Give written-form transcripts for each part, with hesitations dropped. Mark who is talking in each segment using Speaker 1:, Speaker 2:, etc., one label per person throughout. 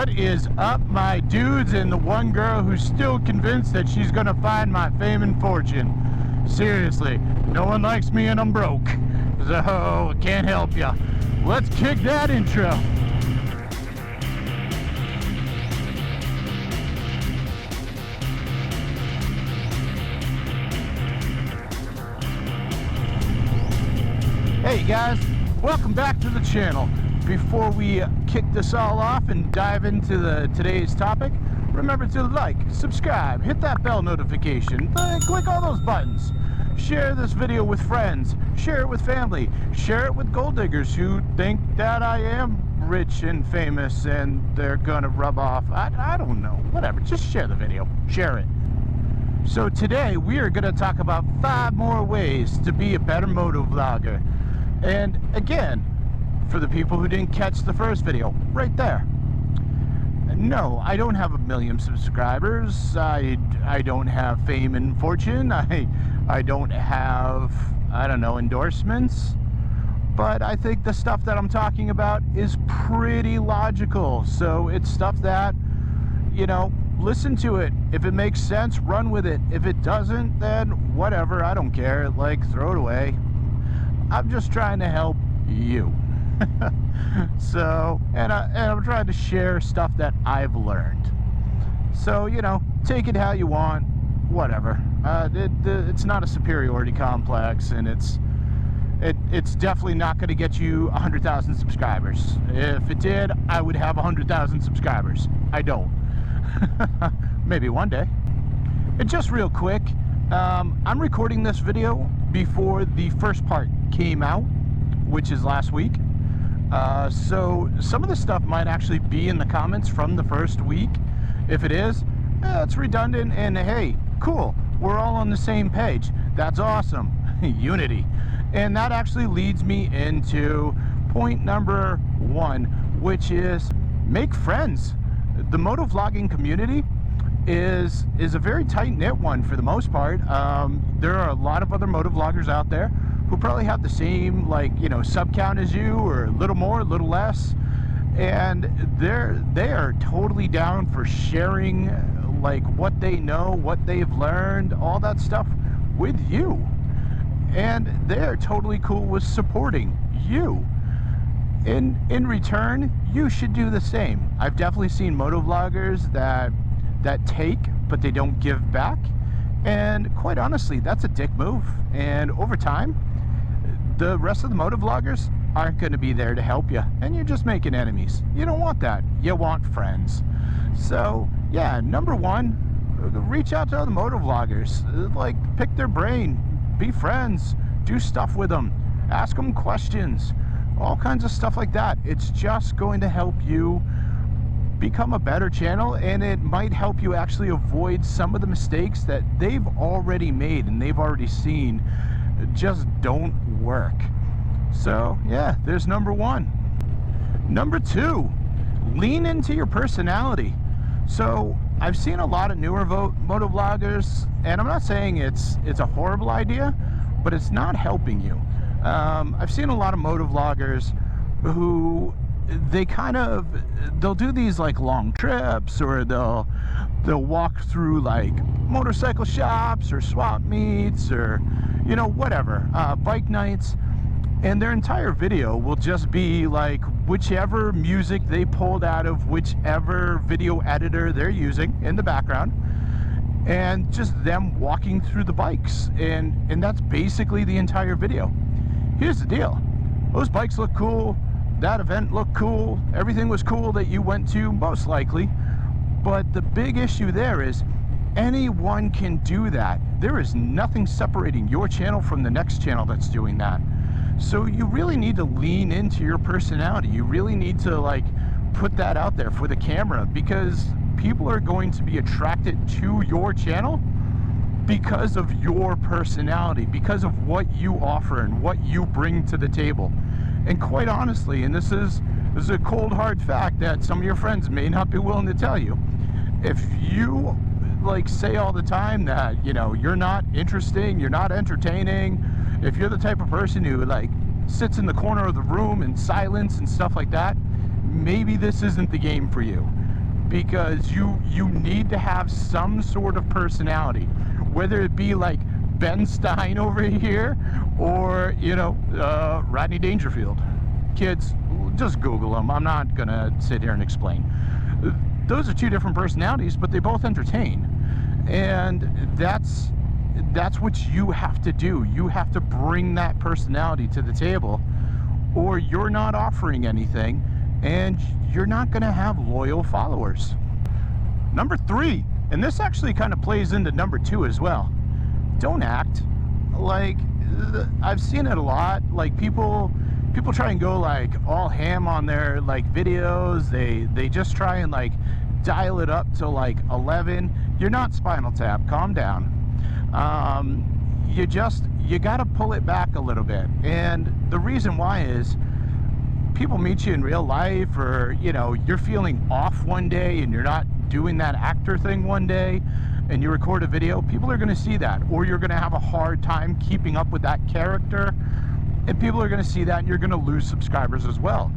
Speaker 1: What is up, my dudes, and the one girl who's still convinced that she's gonna find my fame and fortune? Seriously, no one likes me and I'm broke, so can't help ya. Let's kick that intro. Hey guys, welcome back to the channel. Before we kick this all off and dive into today's topic, remember to like, subscribe, hit that bell notification, click all those buttons. Share this video with friends, share it with family, share it with gold diggers who think that I am rich and famous and they're gonna rub off. I don't know, whatever, just share the video, share it. So today we are gonna talk about 5 more ways to be a better motovlogger. And again, for the people who didn't catch the first video, right there. No, I don't have 1 million subscribers. I don't have fame and fortune. I don't have, I don't know, endorsements. But I think the stuff that I'm talking about is pretty logical. So it's stuff that, you know, listen to it. If it makes sense, run with it. If it doesn't, then whatever, I don't care. Like, throw it away. I'm just trying to help you. So, and I'm trying to share stuff that I've learned. So, you know, take it how you want, whatever. It's not a superiority complex, and it's definitely not going to get you 100,000 subscribers. If it did, I would have 100,000 subscribers. I don't. Maybe one day. And just real quick, I'm recording this video before the first part came out, which is last week. So some of the stuff might actually be in the comments from the first week. If it is, it's redundant, and hey, cool, we're all on the same page. That's awesome. Unity. And that actually leads me into point number 1, which is make friends. The motovlogging community is a very tight-knit one for the most part. There are a lot of other motovloggers out there who probably have the same, like, you know, sub count as you, or a little more, a little less, and they are totally down for sharing, like, what they know, what they've learned, all that stuff with you, and they're totally cool with supporting you. In return, you should do the same. I've definitely seen motovloggers that take, but they don't give back, and quite honestly, that's a dick move. And over time, the rest of the motovloggers aren't going to be there to help you, and you're just making enemies. You don't want that. You want friends. So yeah, number 1, reach out to other motovloggers. Like, pick their brain, be friends, do stuff with them, ask them questions, all kinds of stuff like that. It's just going to help you become a better channel, and it might help you actually avoid some of the mistakes that they've already made and they've already seen just don't work. So yeah, there's number 1. Number 2, lean into your personality. So I've seen a lot of newer motovloggers, and I'm not saying it's a horrible idea, but it's not helping you. I've seen a lot of motovloggers who they'll do these like long trips, or they'll walk through like motorcycle shops or swap meets, or, you know, whatever, bike nights, and their entire video will just be like whichever music they pulled out of whichever video editor they're using in the background, and just them walking through the bikes, and that's basically the entire video. Here's the deal, those bikes look cool, that event looked cool, everything was cool that you went to, most likely, but the big issue there is anyone can do that. There is nothing separating your channel from the next channel that's doing that. So you really need to lean into your personality. You really need to, like, put that out there for the camera, because people are going to be attracted to your channel because of your personality, because of what you offer and what you bring to the table. And quite honestly, and this is a cold hard fact that some of your friends may not be willing to tell you, if you like say all the time that, you know, you're not interesting, you're not entertaining, if you're the type of person who like sits in the corner of the room in silence and stuff like that, maybe this isn't the game for you. because you need to have some sort of personality, whether it be like Ben Stein over here or, you know, Rodney Dangerfield. Kids, just Google them. I'm not gonna sit here and explain. Those are two different personalities, but they both entertain, and that's what you have to do. You have to bring that personality to the table, or you're not offering anything, and you're not gonna have loyal followers. Number 3, and this actually kind of plays into number 2 as well. Don't act. Like, I've seen it a lot. Like, people try and go like all ham on their like videos. They just try and like dial it up to like 11. You're not Spinal Tap. Calm down. You gotta pull it back a little bit. And the reason why is people meet you in real life, or, you know, you're feeling off one day and you're not doing that actor thing one day, and you record a video. People are going to see that, or you're going to have a hard time keeping up with that character, and people are going to see that, and you're going to lose subscribers as well.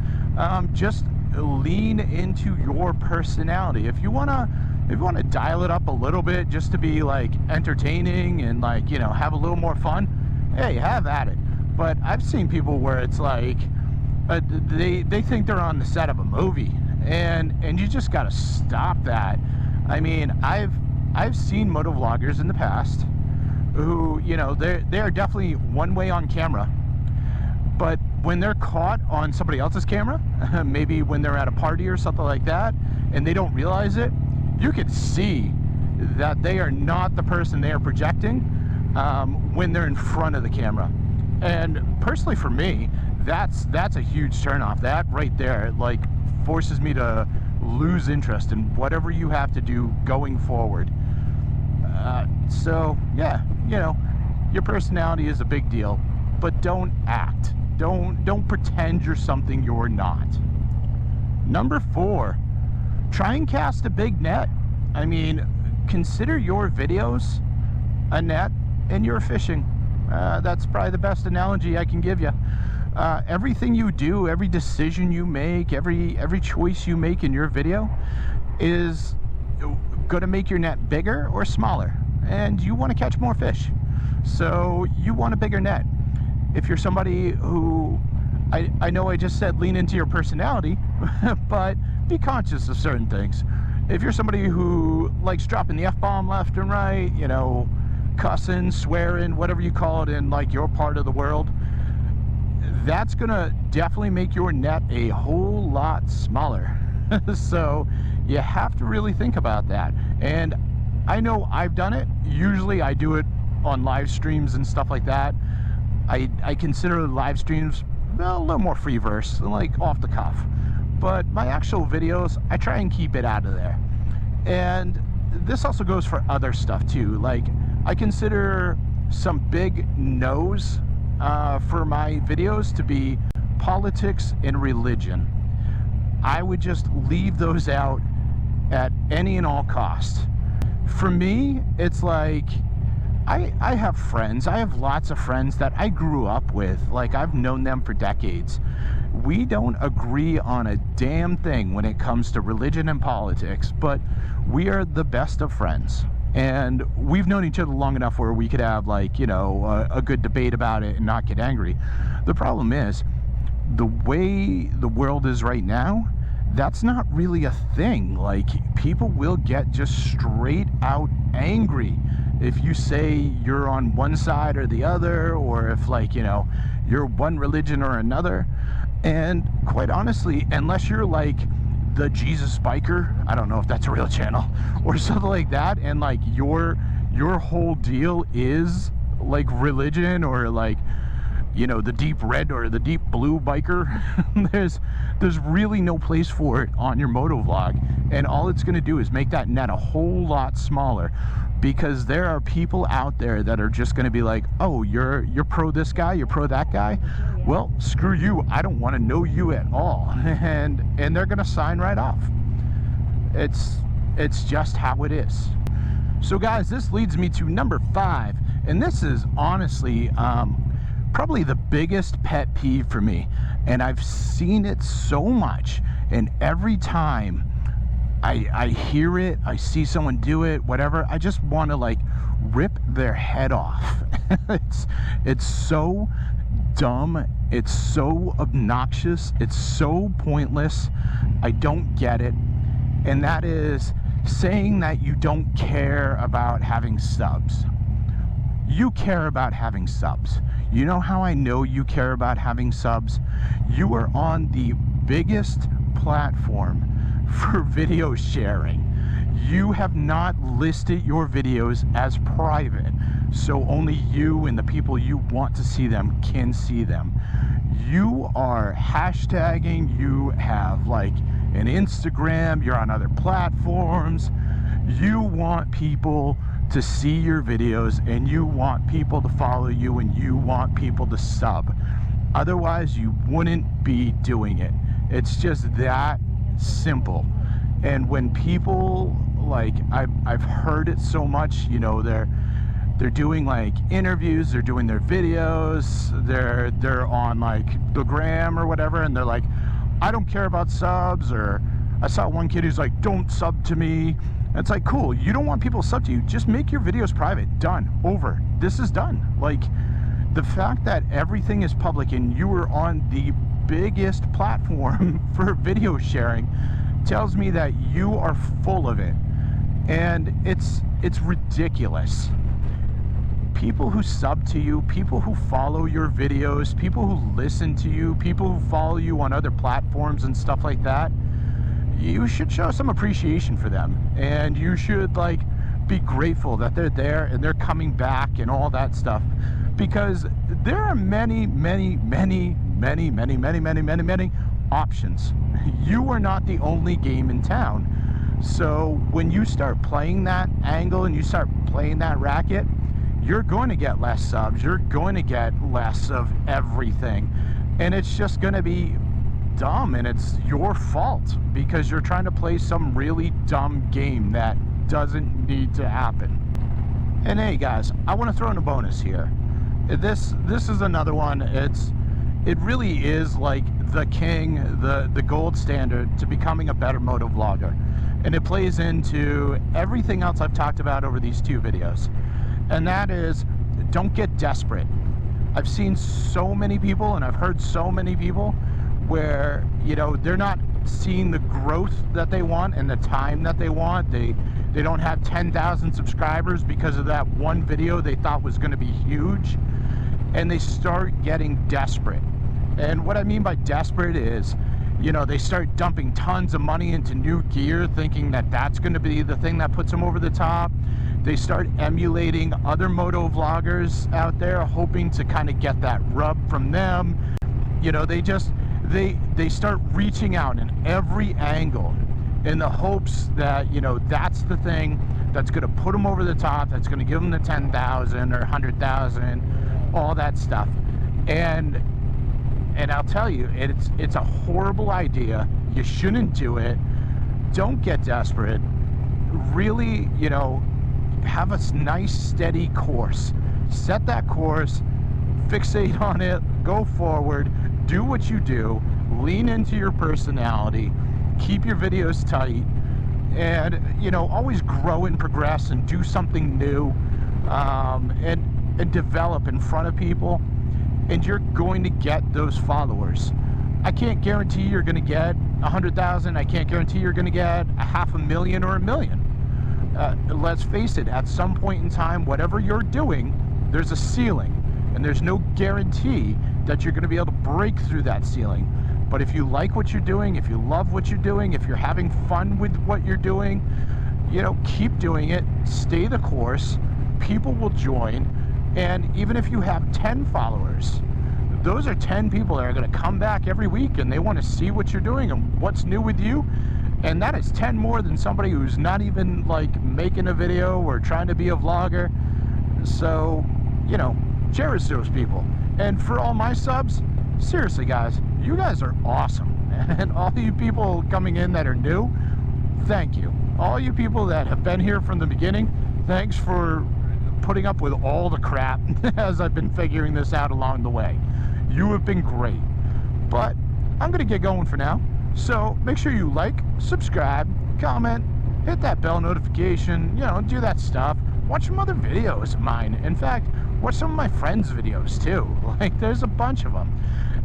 Speaker 1: Just lean into your personality. If you want to dial it up a little bit just to be like entertaining and like, you know, have a little more fun, hey, have at it. But I've seen people where it's like they think they're on the set of a movie, and you just got to stop that. I mean, I've seen motovloggers in the past who, you know, they're definitely one way on camera, but when they're caught on somebody else's camera, maybe when they're at a party or something like that, and they don't realize it, you could see that they are not the person they are projecting when they're in front of the camera. And personally for me, that's a huge turnoff. That right there, like, forces me to lose interest in whatever you have to do going forward. So yeah, you know, your personality is a big deal, but don't act. Don't pretend you're something you're not. Number 4, try and cast a big net. I mean, consider your videos a net and you're fishing. That's probably the best analogy I can give you. Everything you do, every decision you make, every choice you make in your video is going to make your net bigger or smaller, and you want to catch more fish, so you want a bigger net. If you're somebody who, I know I just said lean into your personality, but be conscious of certain things. If you're somebody who likes dropping the F-bomb left and right, you know, cussing, swearing, whatever you call it in like your part of the world, that's gonna definitely make your net a whole lot smaller. So you have to really think about that. And I know I've done it. Usually I do it on live streams and stuff like that. I consider live streams a little more free verse, like off the cuff. But my actual videos, I try and keep it out of there. And this also goes for other stuff too. Like, I consider some big no's for my videos to be politics and religion. I would just leave those out at any and all costs. For me, it's like, I have friends. I have lots of friends that I grew up with. Like, I've known them for decades. We don't agree on a damn thing when it comes to religion and politics, but we are the best of friends. And we've known each other long enough where we could have, like, you know, a good debate about it and not get angry. The problem is, the way the world is right now, that's not really a thing. Like, people will get just straight out angry if you say you're on one side or the other, or if, like, you know, you're one religion or another. And quite honestly, unless you're like the Jesus Biker, I don't know if that's a real channel, or something like that, and like your whole deal is like religion, or like, you know, the deep red or the deep blue biker, there's really no place for it on your motovlog. And all it's going to do is make that net a whole lot smaller, because there are people out there that are just going to be like, oh, you're pro this guy, you're pro that guy, well, screw you, I don't want to know you at all. And they're going to sign right off. It's just how it is. So guys, this leads me to number 5, and this is honestly probably the biggest pet peeve for me, and I've seen it so much, and every time I hear it, I see someone do it, whatever, I just want to like rip their head off. It's so dumb, it's so obnoxious, it's so pointless. I don't get it. And that is saying that you don't care about having subs. You care about having subs. You know how I know you care about having subs? You are on the biggest platform for video sharing. You have not listed your videos as private, so only you and the people you want to see them can see them. You are hashtagging, you have like an Instagram, you're on other platforms. You want people to see your videos, and you want people to follow you, and you want people to sub. Otherwise, you wouldn't be doing it. It's just that simple. And when people, like, I've heard it so much, you know, they're doing like interviews, they're doing their videos, they're on like the gram or whatever, and they're like, I don't care about subs. Or I saw one kid who's like, don't sub to me. And it's like, cool, you don't want people to sub to you, just make your videos private. Done. Over. This is done. Like, the fact that everything is public and you are on the biggest platform for video sharing tells me that you are full of it. And it's ridiculous. People who sub to you, people who follow your videos, people who listen to you, people who follow you on other platforms and stuff like that, you should show some appreciation for them. And you should like be grateful that they're there and they're coming back and all that stuff. Because there are many options. You are not the only game in town. So when you start playing that angle and you start playing that racket, you're going to get less subs, you're going to get less of everything, and it's just going to be dumb, and it's your fault because you're trying to play some really dumb game that doesn't need to happen. And hey guys, I want to throw in a bonus here. This is another one. It really is like the king, the gold standard to becoming a better motovlogger, and it plays into everything else I've talked about over these two videos. And that is, don't get desperate. I've seen so many people, and I've heard so many people where, you know, they're not seeing the growth that they want and the time that they want. They don't have 10,000 subscribers because of that one video they thought was going to be huge, and they start getting desperate. And what I mean by desperate is, you know, they start dumping tons of money into new gear thinking that that's going to be the thing that puts them over the top. They start emulating other moto vloggers out there, hoping to kind of get that rub from them. You know, they start reaching out in every angle in the hopes that, you know, that's the thing that's going to put them over the top, that's going to give them the 10,000 or 100,000, all that stuff. And I'll tell you, it's a horrible idea. You shouldn't do it. Don't get desperate. Really, you know, have a nice steady course. Set that course, fixate on it, go forward, do what you do, lean into your personality, keep your videos tight, and, you know, always grow and progress and do something new, and develop in front of people, and you're going to get those followers. I can't guarantee you're going to get 100,000. I can't guarantee you're going to get 500,000 or 1 million. Let's face it, at some point in time, whatever you're doing, there's a ceiling, and there's no guarantee that you're going to be able to break through that ceiling. But if you like what you're doing, if you love what you're doing, if you're having fun with what you're doing, you know, keep doing it, stay the course, people will join. And even if you have 10 followers, those are 10 people that are going to come back every week, and they want to see what you're doing and what's new with you. And that is 10 more than somebody who's not even like making a video or trying to be a vlogger. So, you know, cherish those people. And for all my subs, seriously guys, you guys are awesome. And all you people coming in that are new, thank you. All you people that have been here from the beginning, thanks for putting up with all the crap as I've been figuring this out along the way. You have been great. But I'm gonna get going for now. So make sure you like, subscribe, comment, hit that bell notification, you know, do that stuff. Watch some other videos of mine. In fact, watch some of my friends' videos too. Like, there's a bunch of them.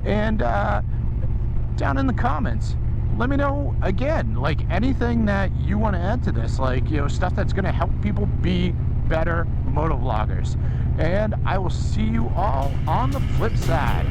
Speaker 1: And down in the comments, let me know, again, like, anything that you want to add to this, like, you know, stuff that's going to help people be better motovloggers. And I will see you all on the flip side.